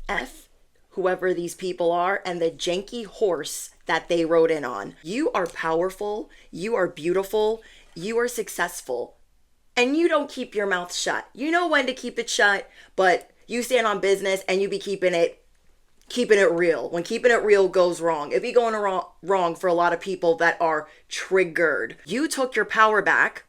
F whoever these people are and the janky horse that they rode in on. You are powerful, you are beautiful, you are successful, and you don't keep your mouth shut. You know when to keep it shut, but you stand on business and you be keeping it real. When keeping it real goes wrong, it be going wrong for a lot of people that are triggered. You took your power back.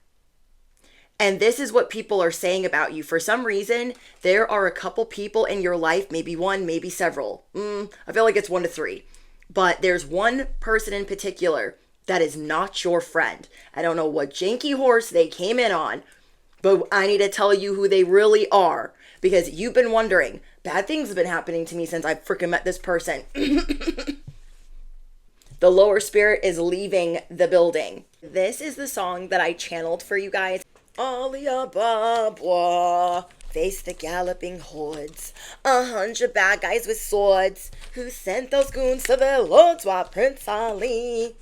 And this is what people are saying about you. For some reason, there are a couple people in your life, maybe one, maybe several. I feel like it's 1 to 3. But there's one person in particular that is not your friend. I don't know what janky horse they came in on, but I need to tell you who they really are. Because you've been wondering, bad things have been happening to me since I freaking met this person. The lower spirit is leaving the building. This is the song that I channeled for you guys. Alibaba face the galloping hordes, 100 bad guys with swords who sent those goons to their lords while Prince Ali,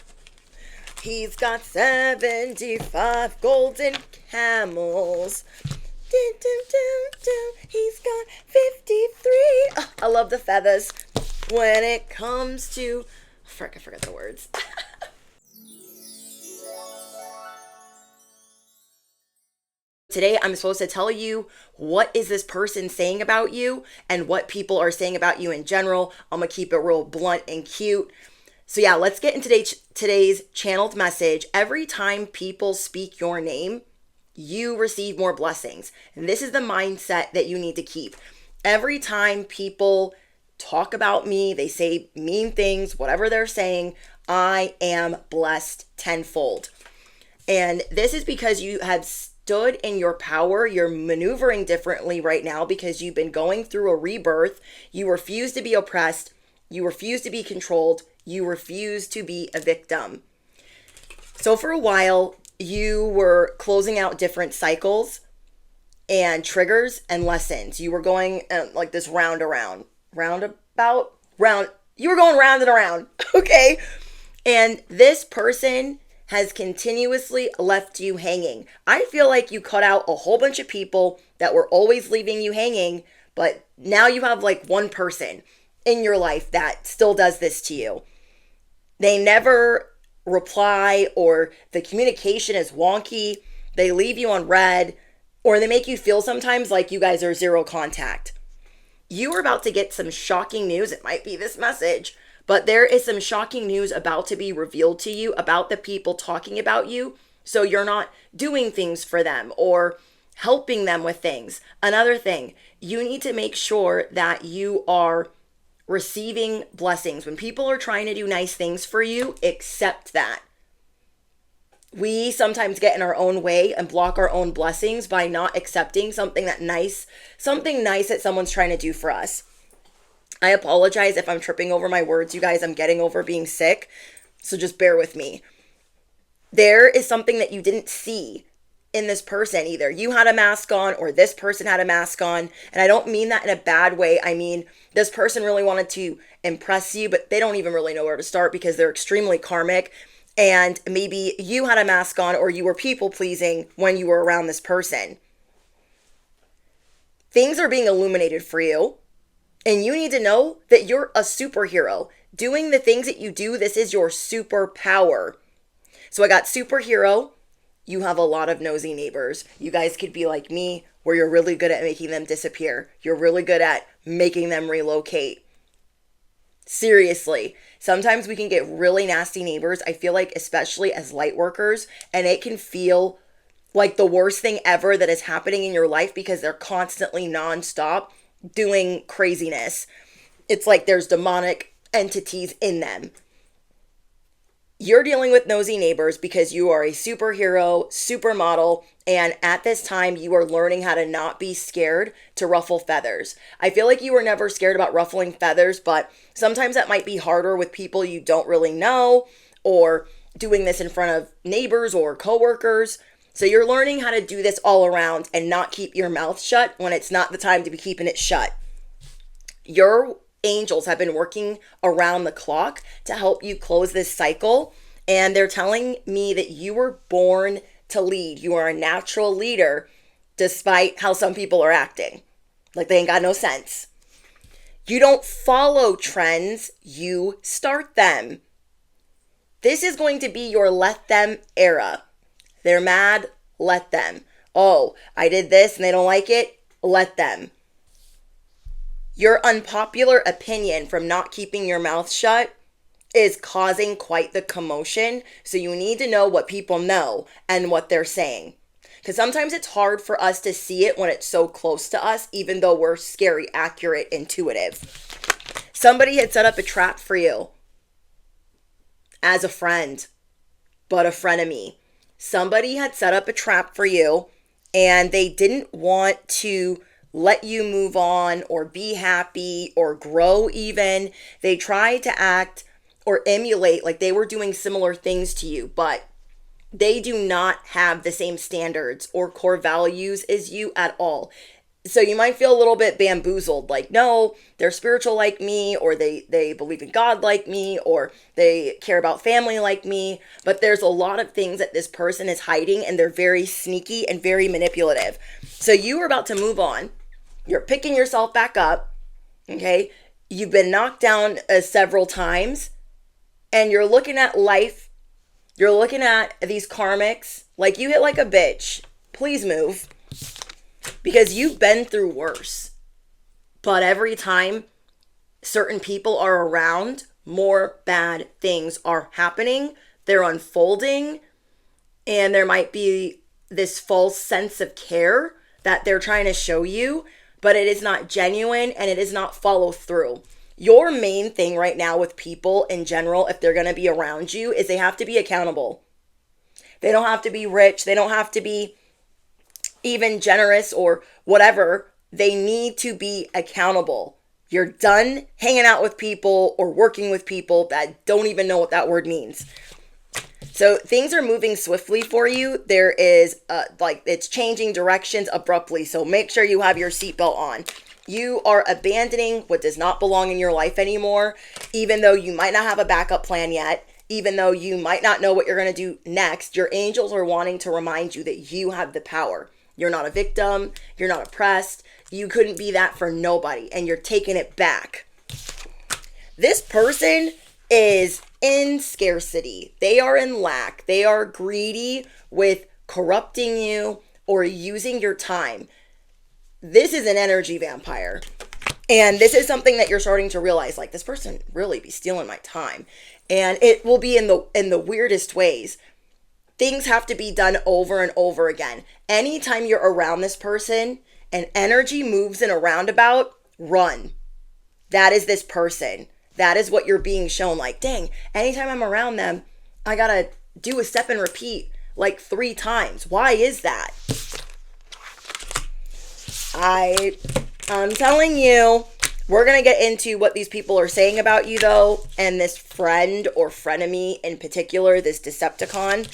he's got 75 golden camels. He's got 53. Oh, I love the feathers. When it comes to... Frick, I forgot the words. Today, I'm supposed to tell you what is this person saying about you and what people are saying about you in general. I'm going to keep it real blunt and cute. So yeah, let's get into today's channeled message. Every time people speak your name, you receive more blessings. And this is the mindset that you need to keep. Every time people talk about me, they say mean things, whatever they're saying, I am blessed tenfold. And this is because you have stood in your power. You're maneuvering differently right now because you've been going through a rebirth. You refuse to be oppressed. You refuse to be controlled. You refuse to be a victim. So for a while, you were closing out different cycles and triggers and lessons. You were going like this round. You were going round and around. Okay. And this person has continuously left you hanging. I feel like you cut out a whole bunch of people that were always leaving you hanging, but now you have like one person in your life that still does this to you. They never reply, or the communication is wonky. They leave you on red, or they make you feel sometimes like you guys are zero contact. You are about to get some shocking news. It might be this message, but there is some shocking news about to be revealed to you about the people talking about you. So you're not doing things for them or helping them with things. Another thing, you need to make sure that you are receiving blessings. When people are trying to do nice things for you, accept that. We sometimes get in our own way and block our own blessings by not accepting something nice that someone's trying to do for us. I apologize if I'm tripping over my words, you guys. I'm getting over being sick, so just bear with me. There is something that you didn't see in this person. Either you had a mask on or this person had a mask on. And I don't mean that in a bad way. I mean, this person really wanted to impress you, but they don't even really know where to start because they're extremely karmic. And maybe you had a mask on or you were people pleasing when you were around this person. Things are being illuminated for you. And you need to know that you're a superhero. Doing the things that you do, this is your superpower. So I got superhero. You have a lot of nosy neighbors. You guys could be like me, where you're really good at making them disappear. You're really good at making them relocate. Seriously. Sometimes we can get really nasty neighbors. I feel like, especially as light workers, and it can feel like the worst thing ever that is happening in your life because they're constantly nonstop doing craziness. It's like there's demonic entities in them. You're dealing with nosy neighbors because you are a superhero, supermodel, and at this time you are learning how to not be scared to ruffle feathers. I feel like you were never scared about ruffling feathers, but sometimes that might be harder with people you don't really know, or doing this in front of neighbors or coworkers. So you're learning how to do this all around and not keep your mouth shut when it's not the time to be keeping it shut. Your angels have been working around the clock to help you close this cycle. And they're telling me that you were born to lead. You are a natural leader, despite how some people are acting. Like they ain't got no sense. You don't follow trends, you start them. This is going to be your let them era. They're mad, let them. Oh, I did this and they don't like it, let them. Your unpopular opinion from not keeping your mouth shut is causing quite the commotion. So you need to know what people know and what they're saying. Because sometimes it's hard for us to see it when it's so close to us, even though we're scary, accurate, intuitive. Somebody had set up a trap for you as a friend, but a frenemy. Somebody had set up a trap for you and they didn't want to let you move on or be happy or grow even. They tried to act or emulate like they were doing similar things to you, but they do not have the same standards or core values as you at all. So you might feel a little bit bamboozled, like, no, they're spiritual like me, or they believe in God like me, or they care about family like me. But there's a lot of things that this person is hiding, and they're very sneaky and very manipulative. So you are about to move on. You're picking yourself back up, okay? You've been knocked down several times, and you're looking at life. You're looking at these karmics like you hit like a bitch. Please move. Because you've been through worse. But every time certain people are around, more bad things are happening. They're unfolding. And there might be this false sense of care that they're trying to show you, but it is not genuine and it is not follow through. Your main thing right now with people in general, if they're going to be around you, is they have to be accountable. They don't have to be rich. They don't have to be even generous or whatever. They need to be accountable. You're done hanging out with people or working with people that don't even know what that word means. So things are moving swiftly for you. There is it's changing directions abruptly. So make sure you have your seatbelt on. You are abandoning what does not belong in your life anymore, even though you might not have a backup plan yet. Even though you might not know what you're going to do next, your angels are wanting to remind you that you have the power. You're not a victim. You're not oppressed. You couldn't be that for nobody, and you're taking it back. This person is in scarcity. They are in lack. They are greedy with corrupting you or using your time. This is an energy vampire. And this is something that you're starting to realize, like, this person really be stealing my time. And it will be in the weirdest ways. Things have to be done over and over again. Anytime you're around this person and energy moves in a roundabout, run. That is this person. That is what you're being shown. Like, dang, anytime I'm around them, I gotta do a step and repeat like 3 times. Why is that? I'm telling you, we're going to get into what these people are saying about you, though, and this friend or frenemy in particular, this Decepticon.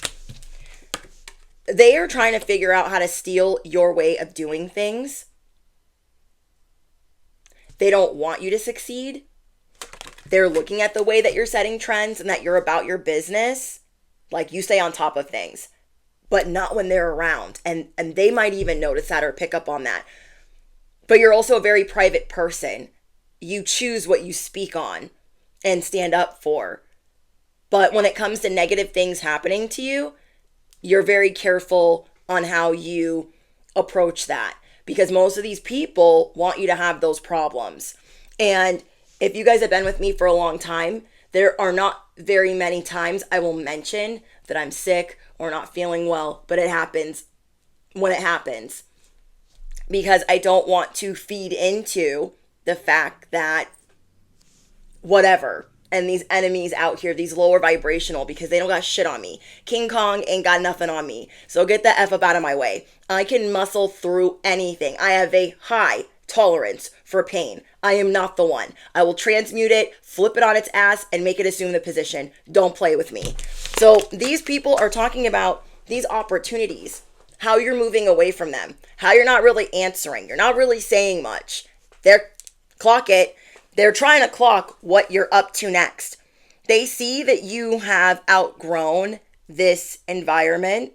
They are trying to figure out how to steal your way of doing things. They don't want you to succeed. They're looking at the way that you're setting trends and that you're about your business. Like, you stay on top of things, but not when they're around. And they might even notice that or pick up on that. But you're also a very private person. You choose what you speak on and stand up for. But when it comes to negative things happening to you, you're very careful on how you approach that. Because most of these people want you to have those problems. And if you guys have been with me for a long time, there are not very many times I will mention that I'm sick or not feeling well. But it happens when it happens. Because I don't want to feed into the fact that whatever, and these enemies out here, these lower vibrational, because they don't got shit on me. King Kong ain't got nothing on me. So get the F up out of my way. I can muscle through anything. I have a high tolerance for pain. I am not the one. I will transmute it, flip it on its ass, and make it assume the position. Don't play with me. So these people are talking about these opportunities. How you're moving away from them, how you're not really answering, you're not really saying much. They're trying to clock what you're up to next. They see that you have outgrown this environment,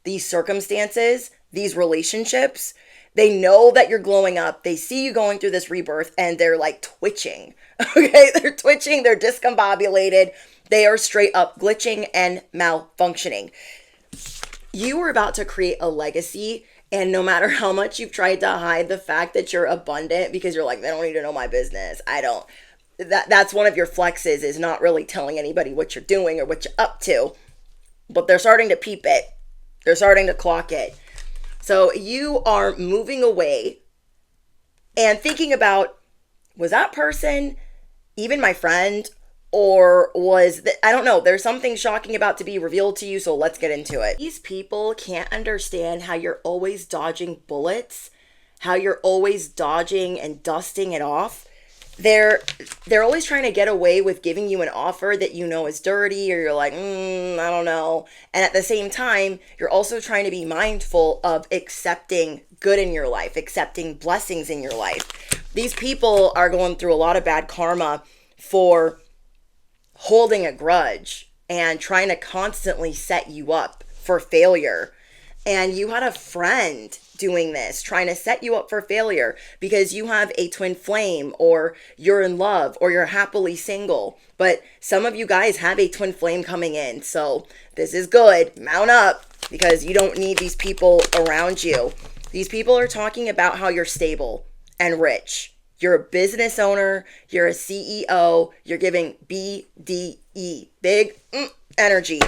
these circumstances, these relationships. They know that you're glowing up. They see you going through this rebirth and they're like twitching. Okay, they're twitching, they're discombobulated. They are straight up glitching and malfunctioning. You are about to create a legacy, and no matter how much you've tried to hide the fact that you're abundant because you're like, they don't need to know my business. I don't. That's one of your flexes, is not really telling anybody what you're doing or what you're up to. But they're starting to peep it. They're starting to clock it. So you are moving away and thinking about, was that person even my friend? Or I don't know, there's something shocking about to be revealed to you, so let's get into it. These people can't understand how you're always dodging bullets, how you're always dodging and dusting it off. They're always trying to get away with giving you an offer that you know is dirty, or you're like, I don't know. And at the same time, you're also trying to be mindful of accepting good in your life, accepting blessings in your life. These people are going through a lot of bad karma for holding a grudge and trying to constantly set you up for failure. And you had a friend doing this, trying to set you up for failure because you have a twin flame, or you're in love, or you're happily single. But some of you guys have a twin flame coming in. So this is good. Mount up, because you don't need these people around you. These people are talking about how you're stable and rich. You're a business owner, you're a CEO, you're giving BDE, big energy.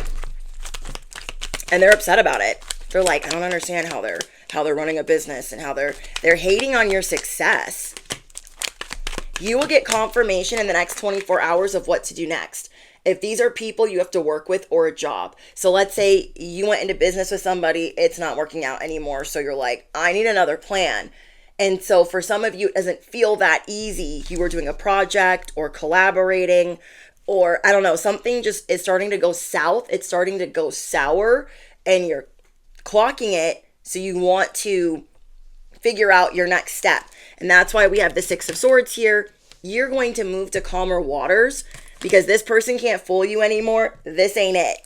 And they're upset about it. They're like, I don't understand how they're running a business, and how they're hating on your success. You will get confirmation in the next 24 hours of what to do next. If these are people you have to work with, or a job. So let's say you went into business with somebody, it's not working out anymore. So you're like, I need another plan. And so for some of you, it doesn't feel that easy. You were doing a project or collaborating, or I don't know, something just is starting to go south. It's starting to go sour, and you're clocking it. So you want to figure out your next step. And that's why we have the Six of Swords here. You're going to move to calmer waters because this person can't fool you anymore. This ain't it.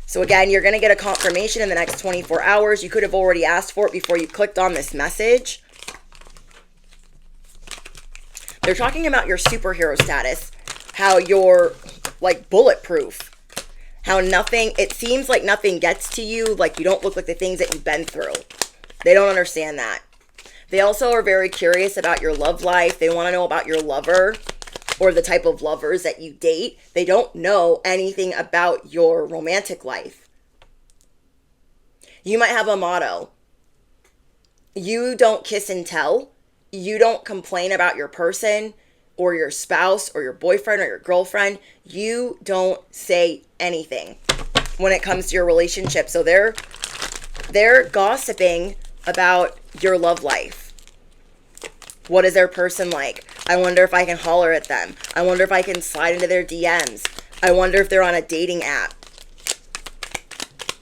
So again, you're going to get a confirmation in the next 24 hours. You could have already asked for it before you clicked on this message. They're talking about your superhero status, how you're like bulletproof, how it seems like nothing gets to you, like you don't look like the things that you've been through. They don't understand that. They also are very curious about your love life. They want to know about your lover, or the type of lovers that you date. They don't know anything about your romantic life. You might have a motto. You don't kiss and tell. You don't complain about your person, or your spouse, or your boyfriend, or your girlfriend. You don't say anything when it comes to your relationship. So they're gossiping about your love life. What is their person like? I wonder if I can holler at them. I wonder if I can slide into their DMs. I wonder if they're on a dating app.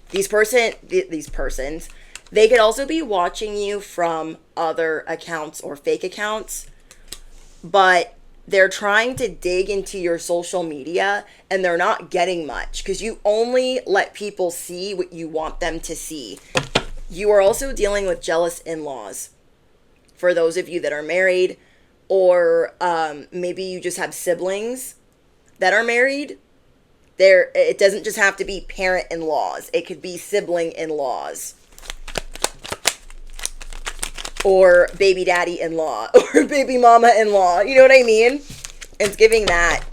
These persons, they could also be watching you from other accounts or fake accounts, but they're trying to dig into your social media, and they're not getting much because you only let people see what you want them to see. You are also dealing with jealous in-laws. For those of you that are married, or maybe you just have siblings that are married, it doesn't just have to be parent-in-laws. It could be sibling-in-laws, or baby daddy-in-law, or baby mama-in-law. You know what I mean? It's giving that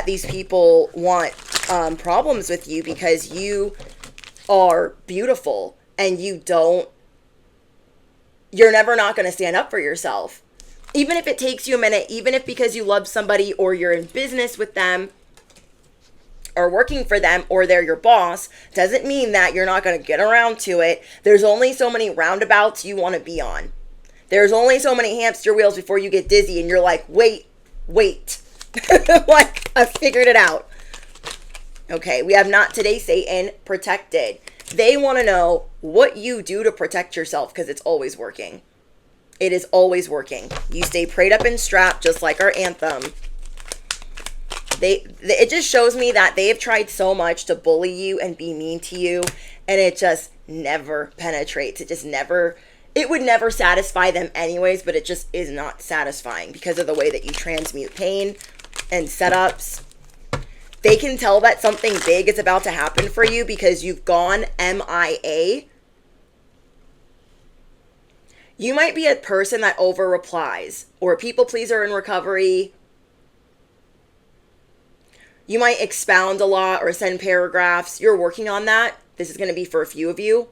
these people want problems with you because you are beautiful, and you're never not going to stand up for yourself. Even if it takes you a minute, even if because you love somebody, or you're in business with them, or working for them, or they're your boss, doesn't mean that you're not going to get around to it. There's only so many roundabouts you want to be on. There's only so many hamster wheels before you get dizzy and you're like, wait. Like, I figured it out. Okay, we have not today, Satan, protected. They want to know what you do to protect yourself, because it's always working. It is always working. You stay prayed up and strapped, just like our anthem. It just shows me that they have tried so much to bully you and be mean to you, and it just never penetrates. It It would never satisfy them anyways, but it just is not satisfying because of the way that you transmute pain and setups. They can tell that something big is about to happen for you because you've gone MIA. You might be a person that over replies or a people pleaser in recovery. You might expound a lot or send paragraphs. You're working on that. This is going to be for a few of you.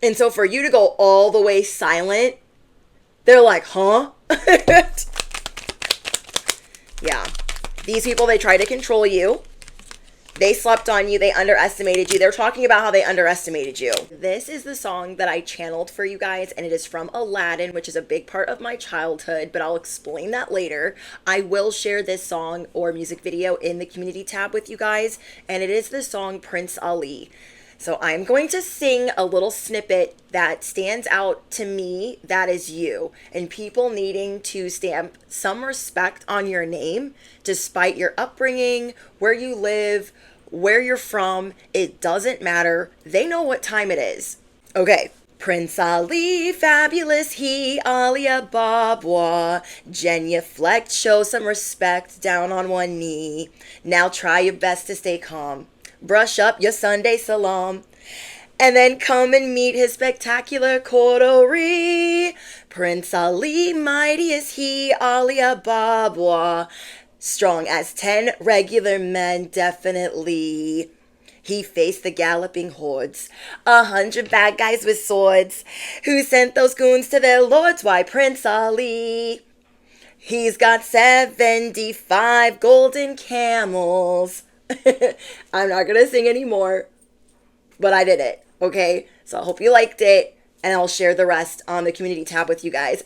And so for you to go all the way silent, they're like, huh? Yeah. These people, they try to control you. They slept on you. They underestimated you. They're talking about how they underestimated you. This is the song that I channeled for you guys, and it is from Aladdin, which is a big part of my childhood, but I'll explain that later. I will share this song or music video in the community tab with you guys, and it is the song Prince Ali. So I'm going to sing a little snippet that stands out to me, that is you, and people needing to stamp some respect on your name despite your upbringing, where you live, where you're from. It doesn't matter. They know what time it is. Okay. Prince Ali, fabulous he, Alia Babwa, genuflect, show some respect, down on one knee. Now try your best to stay calm. Brush up your Sunday salam, and then come and meet his spectacular coterie. Prince Ali, mighty is he, Alia Babwa, strong as 10 regular men, definitely. He faced the galloping hordes, 100 bad guys with swords, who sent those goons to their lords. Why, Prince Ali, he's got 75 golden camels. I'm not gonna sing anymore, but I did it, okay? So I hope you liked it, and I'll share the rest on the community tab with you guys.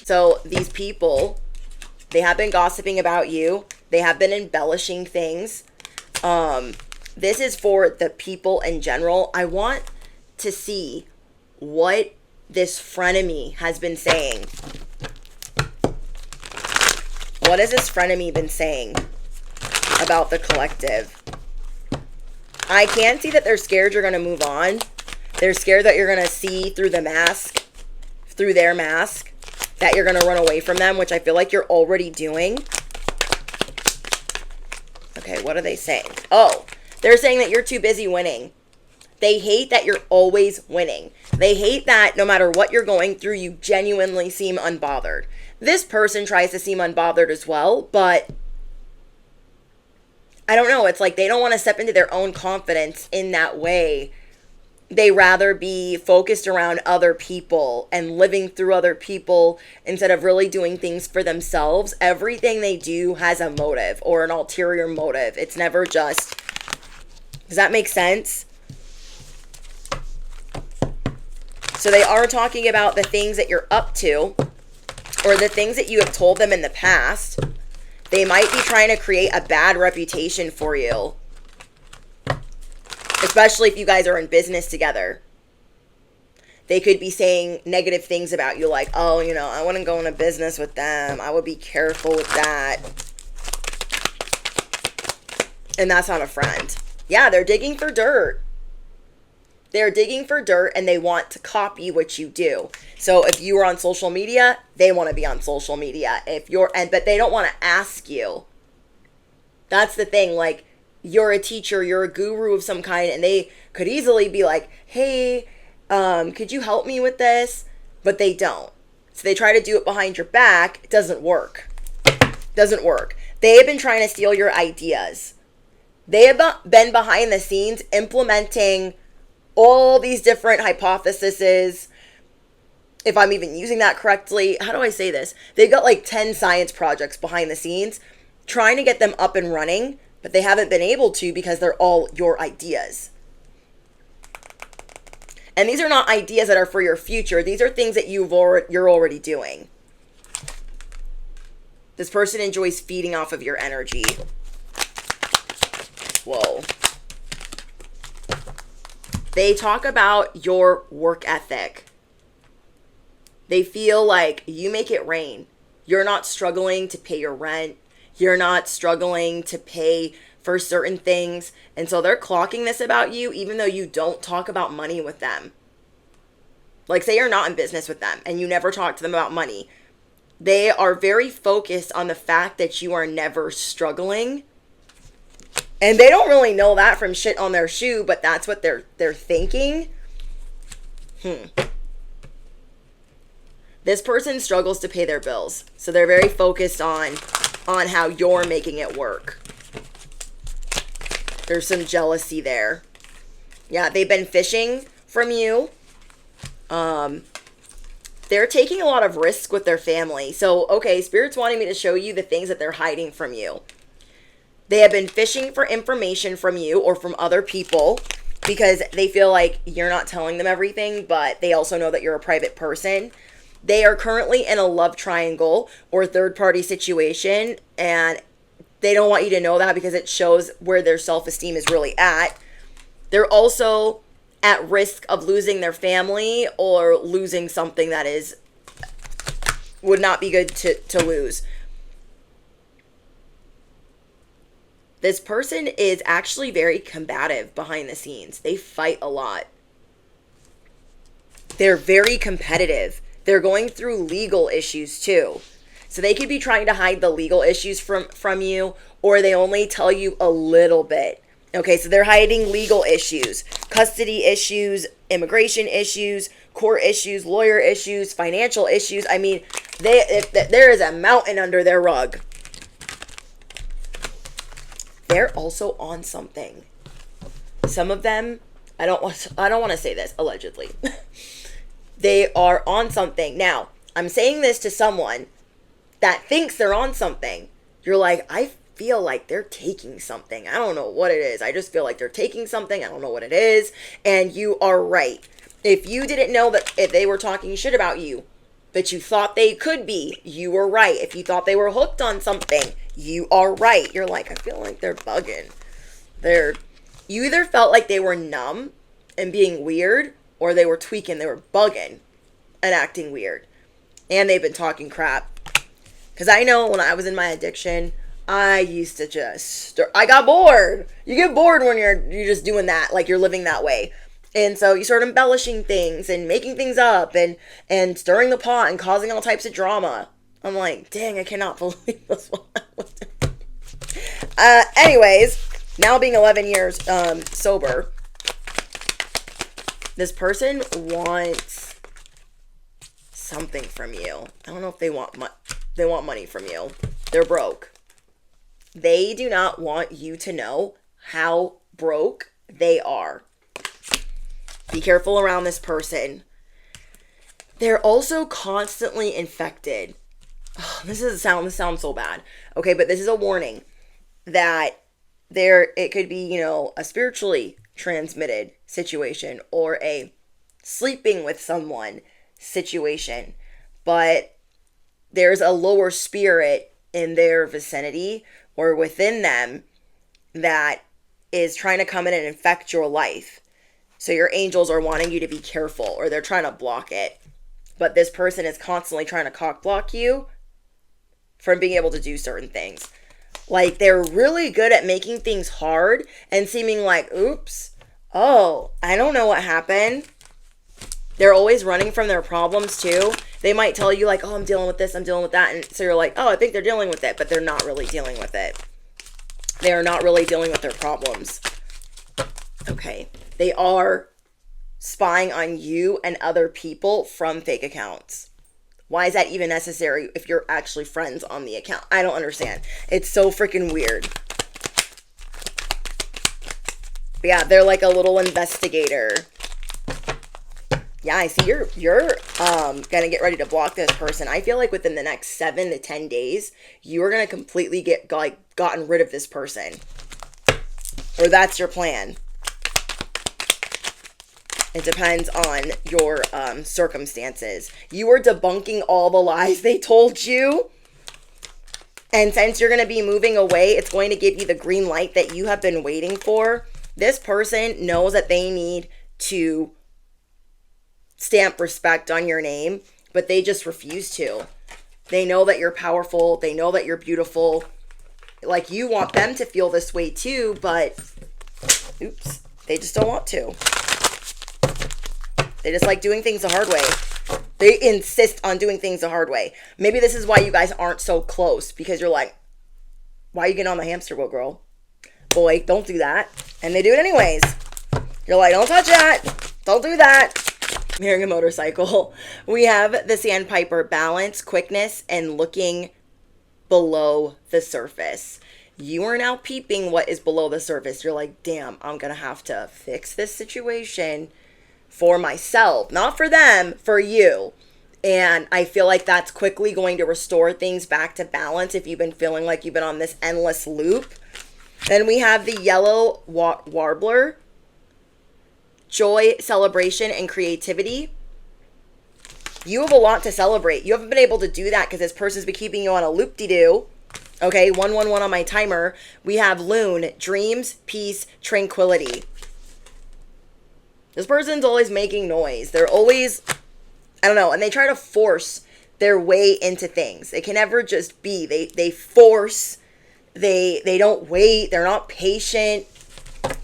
So these people, they have been gossiping about you. They have been embellishing things. This is for the people in general. I want to see what this frenemy has been saying. What has this frenemy been saying about the collective? I can see that they're scared you're going to move on. They're scared that you're going to see through the mask, through their mask, that you're going to run away from them, which I feel like you're already doing. Okay, what are they saying? Oh, they're saying that you're too busy winning. They hate that you're always winning. They hate that no matter what you're going through, you genuinely seem unbothered. This person tries to seem unbothered as well, but I don't know. It's like they don't want to step into their own confidence in that way. They rather be focused around other people and living through other people instead of really doing things for themselves. Everything they do has a motive or an ulterior motive. It's never just... Does that make sense? So they are talking about the things that you're up to or the things that you have told them in the past. They might be trying to create a bad reputation for you, especially if you guys are in business together. They could be saying negative things about you, like, oh, you know, I wouldn't go into business with them. I would be careful with that. And that's not a friend. Yeah, they're digging for dirt. They're digging for dirt and they want to copy what you do. So if you are on social media, they want to be on social media. But they don't want to ask you. That's the thing. Like, you're a teacher, you're a guru of some kind, and they could easily be like, hey, could you help me with this? But they don't. So they try to do it behind your back. It doesn't work. Doesn't work. They have been trying to steal your ideas. They have been behind the scenes implementing all these different hypotheses, if I'm even using that correctly. How do I say this? They've got like 10 science projects behind the scenes trying to get them up and running, but they haven't been able to because they're all your ideas. And these are not ideas that are for your future. These are things that you're already doing. This person enjoys feeding off of your energy. Whoa. They talk about your work ethic. They feel like you make it rain. You're not struggling to pay your rent. You're not struggling to pay for certain things. And so they're clocking this about you even though you don't talk about money with them. Like, say you're not in business with them and you never talk to them about money. They are very focused on the fact that you are never struggling. And they don't really know that from shit on their shoe, but that's what they're thinking. This person struggles to pay their bills. So they're very focused on how you're making it work. There's some jealousy there. Yeah, they've been fishing from you. They're taking a lot of risk with their family. So, okay, Spirit's wanting me to show you the things that they're hiding from you. They have been fishing for information from you or from other people because they feel like you're not telling them everything, but they also know that you're a private person. They are currently in a love triangle or third-party situation, and they don't want you to know that because it shows where their self-esteem is really at. They're also at risk of losing their family or losing something that would not be good to lose. This person is actually very combative behind the scenes. They fight a lot. They're very competitive. They're going through legal issues too. So they could be trying to hide the legal issues from you, or they only tell you a little bit. Okay, so they're hiding legal issues, custody issues, immigration issues, court issues, lawyer issues, financial issues. I mean, there is a mountain under their rug. They're also on something. Some of them, I don't want to say this, allegedly. They are on something. Now, I'm saying this to someone that thinks they're on something. You're like, I feel like they're taking something. I don't know what it is. I just feel like they're taking something. I don't know what it is. And you are right. If you didn't know that if they were talking shit about you, but you thought they could be, you were right. If you thought they were hooked on something, you are right. You're like, I feel like they're bugging. You either felt like they were numb and being weird, or they were tweaking, they were bugging and acting weird. And they've been talking crap. Because I know when I was in my addiction, I used to I got bored. You get bored when you're just doing that, like you're living that way. And so you start embellishing things and making things up and stirring the pot and causing all types of drama. I'm like, dang, I cannot believe this one. Anyways, now being 11 years sober, this person wants something from you. I don't know if they want money from you. They're broke. They do not want you to know how broke they are. Be careful around this person. They're also constantly infected. Oh, this sounds so bad. Okay, but this is a warning that it could be, a spiritually transmitted situation or a sleeping with someone situation. But there's a lower spirit in their vicinity or within them that is trying to come in and infect your life. So your angels are wanting you to be careful, or they're trying to block it. But this person is constantly trying to cock block you from being able to do certain things. Like, they're really good at making things hard and seeming like, oops, oh, I don't know what happened. They're always running from their problems too. They might tell you like, oh, I'm dealing with this, I'm dealing with that. And so you're like, oh, I think they're dealing with it, but they're not really dealing with it. They are not really dealing with their problems. Okay. They are spying on you and other people from fake accounts. Why is that even necessary if you're actually friends on the account? I don't understand. It's so freaking weird. But yeah, they're like a little investigator. Yeah, I see you're gonna get ready to block this person. I feel like within the next 7 to 10 days, you are gonna completely gotten rid of this person. Or that's your plan. It depends on your circumstances. You are debunking all the lies they told you. And since you're going to be moving away, it's going to give you the green light that you have been waiting for. This person knows that they need to stamp respect on your name, but they just refuse to. They know that you're powerful. They know that you're beautiful. Like, you want them to feel this way too, but oops, they just don't want to. They just like doing things the hard way. They insist on doing things the hard way. Maybe this is why you guys aren't so close, because you're like, why are you getting on the hamster wheel, girl? Boy, don't do that. And they do it anyways. You're like, don't touch that. Don't do that. I'm hearing a motorcycle. We have the sandpiper: balance, quickness, and looking below the surface. You are now peeping what is below the surface. You're like, damn, I'm going to have to fix this situation for myself, not for them, for you. And I feel like that's quickly going to restore things back to balance if you've been feeling like you've been on this endless loop. Then we have the yellow warbler: joy, celebration, and creativity. You have a lot to celebrate. You haven't been able to do that because this person's been keeping you on a loop-de-doo. Okay, 111 on my timer. We have loon: dreams, peace, tranquility. This person's always making noise. They're always, I don't know, and they try to force their way into things. They can never just be. They force. They don't wait. They're not patient.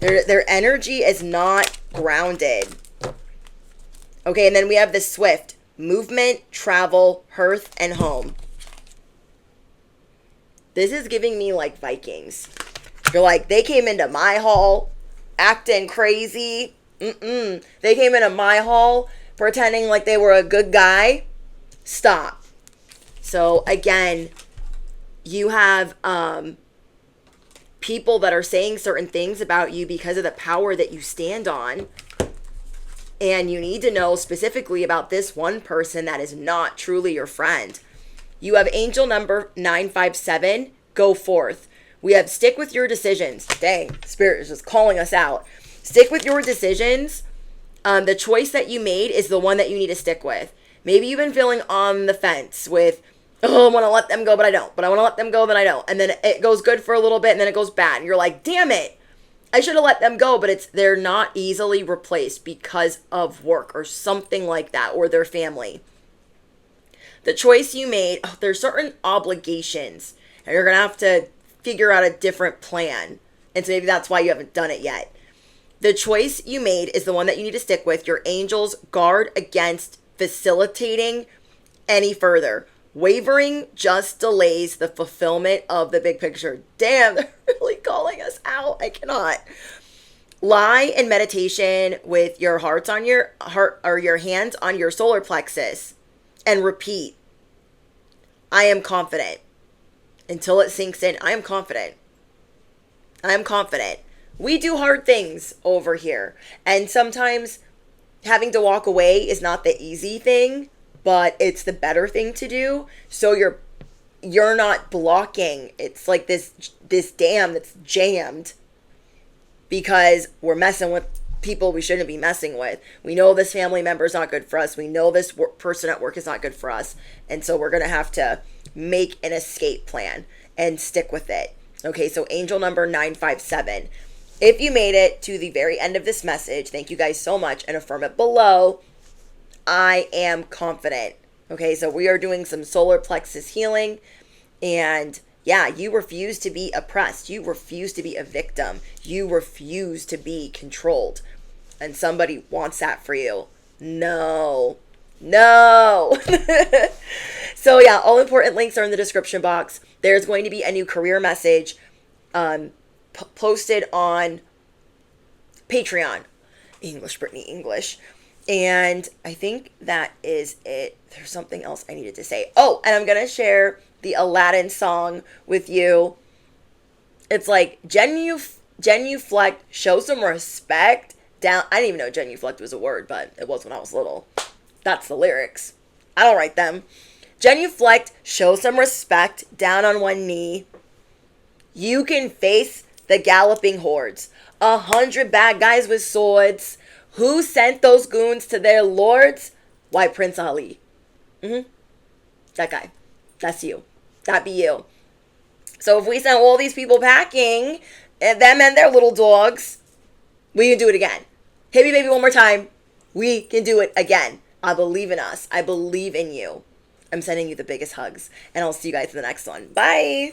Their energy is not grounded. Okay, and then we have the swift: movement, travel, hearth, and home. This is giving me like Vikings. You're like, they came into my hall acting crazy. They came into my hall pretending like they were a good guy. Stop. So again, you have people that are saying certain things about you because of the power that you stand on. And you need to know specifically about this one person that is not truly your friend. You have angel number 957, go forth. We have stick with your decisions. Dang, Spirit is just calling us out. Stick with your decisions. The choice that you made is the one that you need to stick with. Maybe you've been feeling on the fence with, oh, I want to let them go, but I don't. But I want to let them go, but I don't. And then it goes good for a little bit, and then it goes bad. And you're like, damn it, I should have let them go, but they're not easily replaced because of work or something like that, or their family. The choice you made, there's certain obligations, and you're going to have to figure out a different plan. And so maybe that's why you haven't done it yet. The choice you made is the one that you need to stick with. Your angels guard against facilitating any further. Wavering just delays the fulfillment of the big picture. Damn, they're really calling us out. I cannot. Lie in meditation with your hearts on your heart, or your hands on your solar plexus, and repeat, I am confident. Until it sinks in, I am confident. I am confident. We do hard things over here. And sometimes having to walk away is not the easy thing, but it's the better thing to do. So you're not blocking. It's like this dam that's jammed because we're messing with people we shouldn't be messing with. We know this family member is not good for us. We know this person at work is not good for us. And so we're going to have to make an escape plan and stick with it. Okay, so angel number 957. If you made it to the very end of this message, thank you guys so much, and affirm it below. I am confident. Okay, so we are doing some solar plexus healing. And yeah, you refuse to be oppressed. You refuse to be a victim. You refuse to be controlled. And somebody wants that for you. No. So yeah, all important links are in the description box. There's going to be a new career message posted on Patreon. English, Brittany, English. And I think that is it. There's something else I needed to say. Oh, and I'm going to share the Aladdin song with you. It's like, genuflect, show some respect. Down. I didn't even know genuflect was a word, but it was when I was little. That's the lyrics. I don't write them. Genuflect, show some respect, down on one knee. You can face the galloping hordes. 100 bad guys with swords. Who sent those goons to their lords? Why, Prince Ali. That guy. That's you. That be you. So if we sent all these people packing, and them and their little dogs, we can do it again. Hit me, baby, one more time. We can do it again. I believe in us. I believe in you. I'm sending you the biggest hugs. And I'll see you guys in the next one. Bye.